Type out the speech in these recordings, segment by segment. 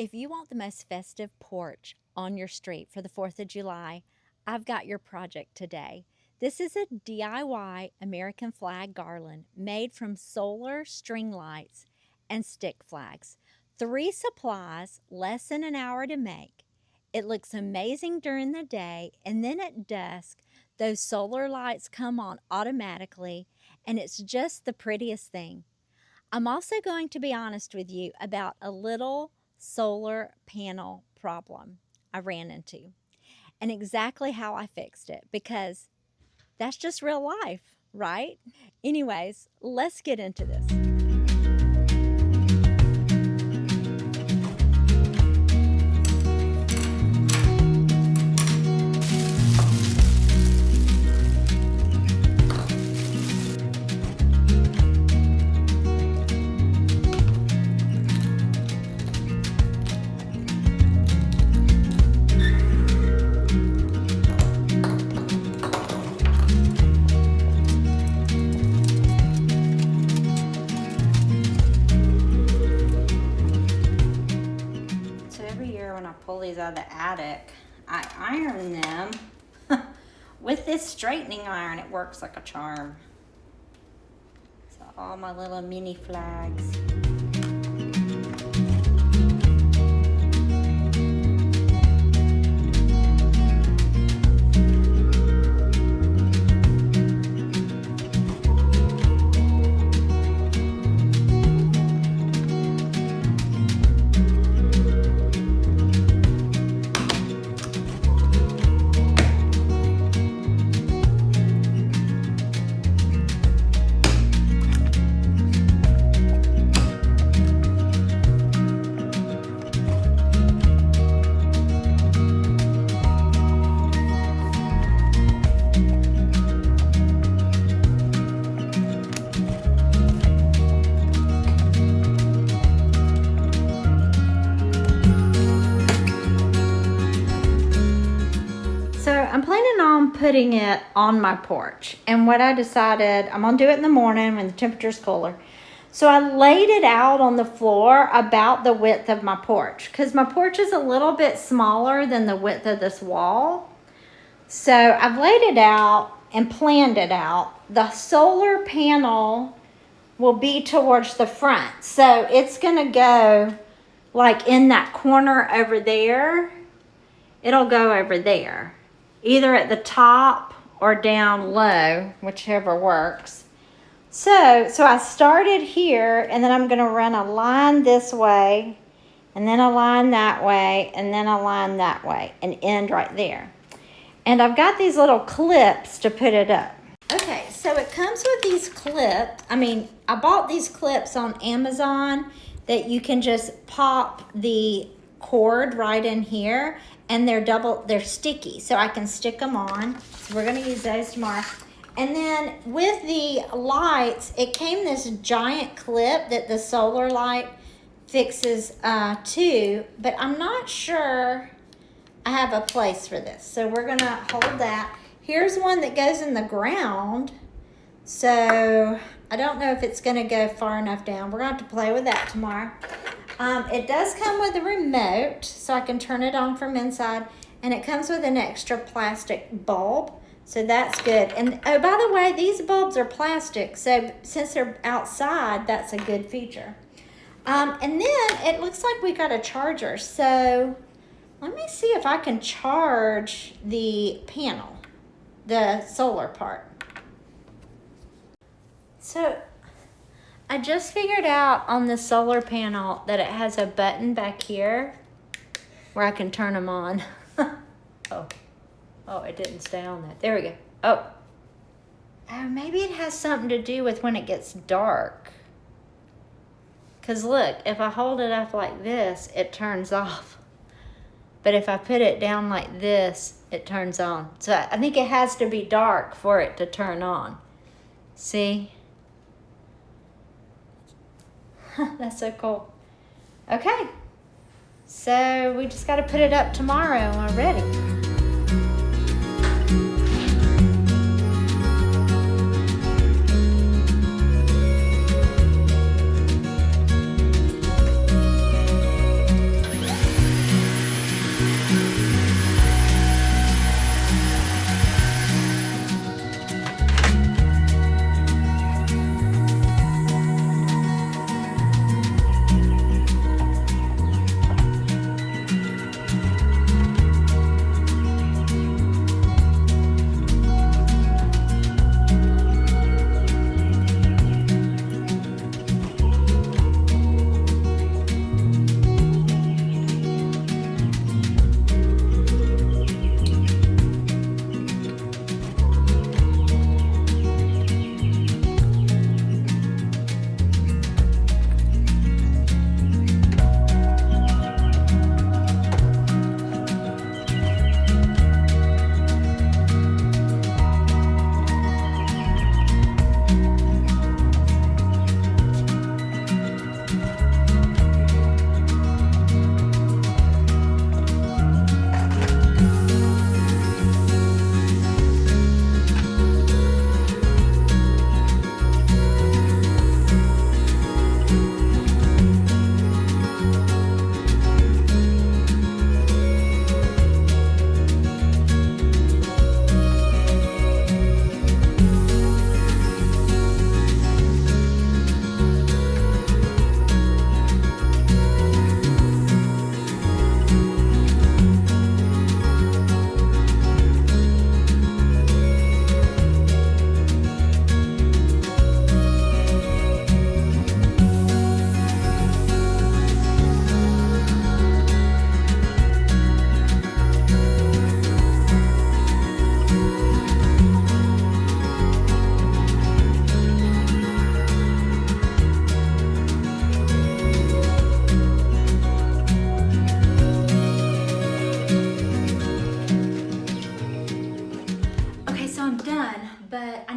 If you want the most festive porch on your street for the 4th of July, I've got your project today. This is a DIY American flag garland made from solar string lights and stick flags. 3 supplies, less than an hour to make. It looks amazing during the day, and then at dusk, those solar lights come on automatically, and it's just the prettiest thing. I'm also going to be honest with you about a little solar panel problem I ran into and exactly how I fixed it, because that's just real life, right? Anyways, let's get into this. So every year when I pull these out of the attic, I iron them with this straightening iron. It works like a charm. So all my little mini flags. I'm planning on putting it on my porch, and what I decided, I'm gonna do it in the morning when the temperature's cooler. So I laid it out on the floor about the width of my porch, because my porch is a little bit smaller than the width of this wall. So I've laid it out and planned it out. The solar panel will be towards the front, so it's gonna go like in that corner over there. It'll go over there, either at the top or down low, whichever works. So I started here, and then I'm gonna run a line this way, and then a line that way, and then a line that way, and end right there. And I've got these little clips to put it up. Okay, so it comes with these clips. I bought these clips on Amazon that you can just pop the cord right in here, and they're sticky, so I can stick them on. So we're gonna use those tomorrow. And then with the lights, it came this giant clip that the solar light fixes to, but I'm not sure I have a place for this. So we're gonna hold that. Here's one that goes in the ground. So I don't know if it's gonna go far enough down. We're gonna have to play with that tomorrow. It does come with a remote, so I can turn it on from inside, and it comes with an extra plastic bulb, so that's good. And oh, by the way, these bulbs are plastic, so since they're outside, that's a good feature. And then it looks like we got a charger, so let me see if I can charge the panel, the solar part. So I just figured out on the solar panel that it has a button back here where I can turn them on. Oh, it didn't stay on that. There we go. Oh, maybe it has something to do with when it gets dark. Because look, if I hold it up like this, it turns off. But if I put it down like this, it turns on. So I think it has to be dark for it to turn on. See? That's so cool. Okay, so we just got to put it up tomorrow and we're ready.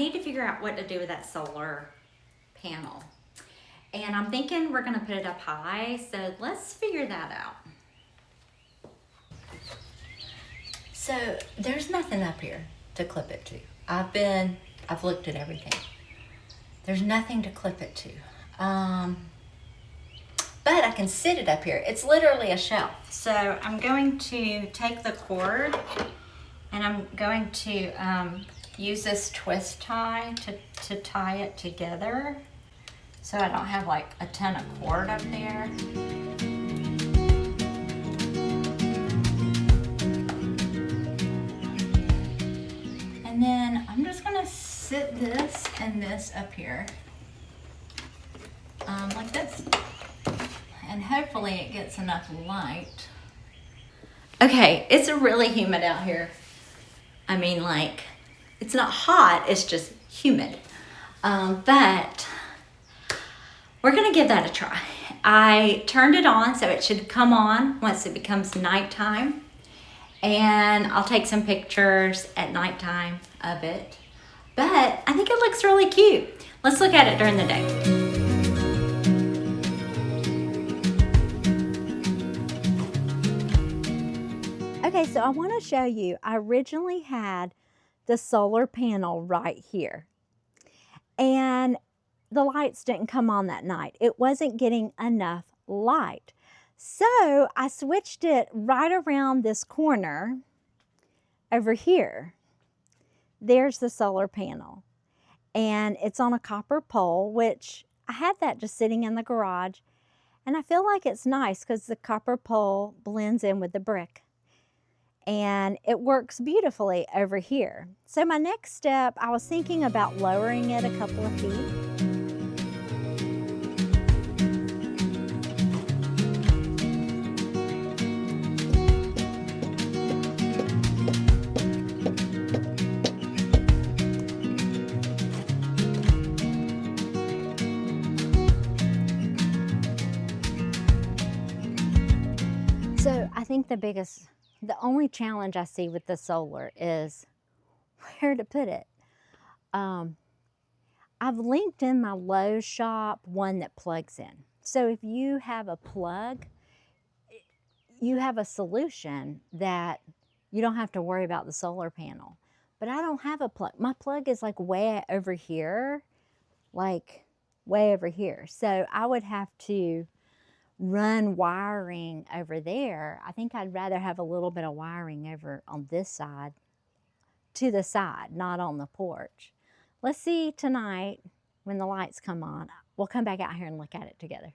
need to figure out what to do with that solar panel. And I'm thinking we're gonna put it up high, so let's figure that out. So there's nothing up here to clip it to. I've looked at everything. There's nothing to clip it to. But I can sit it up here. It's literally a shelf. So I'm going to take the cord and I'm going to use this twist tie to tie it together so I don't have like a ton of cord up there. And then I'm just gonna sit this and this up here like this. And hopefully it gets enough light. Okay, it's really humid out here. I mean, like, it's not hot, it's just humid. But we're gonna give that a try. I turned it on, so it should come on once it becomes nighttime. And I'll take some pictures at nighttime of it. But I think it looks really cute. Let's look at it during the day. Okay, so I want to show you, I originally had the solar panel right here. And the lights didn't come on that night. It wasn't getting enough light. So I switched it right around this corner over here. There's the solar panel. And it's on a copper pole, which I had that just sitting in the garage. And I feel like it's nice because the copper pole blends in with the brick. And it works beautifully over here. So my next step, I was thinking about lowering it a couple of feet. So I think the only challenge I see with the solar is where to put it. I've linked in my Lowe's shop one that plugs in. So if you have a plug, you have a solution that you don't have to worry about the solar panel. But I don't have a plug. My plug is like way over here, like way over here. So I would have to run wiring over there. I think I'd rather have a little bit of wiring over on this side, to the side, not on the porch. Let's see tonight when the lights come on. We'll come back out here and look at it together.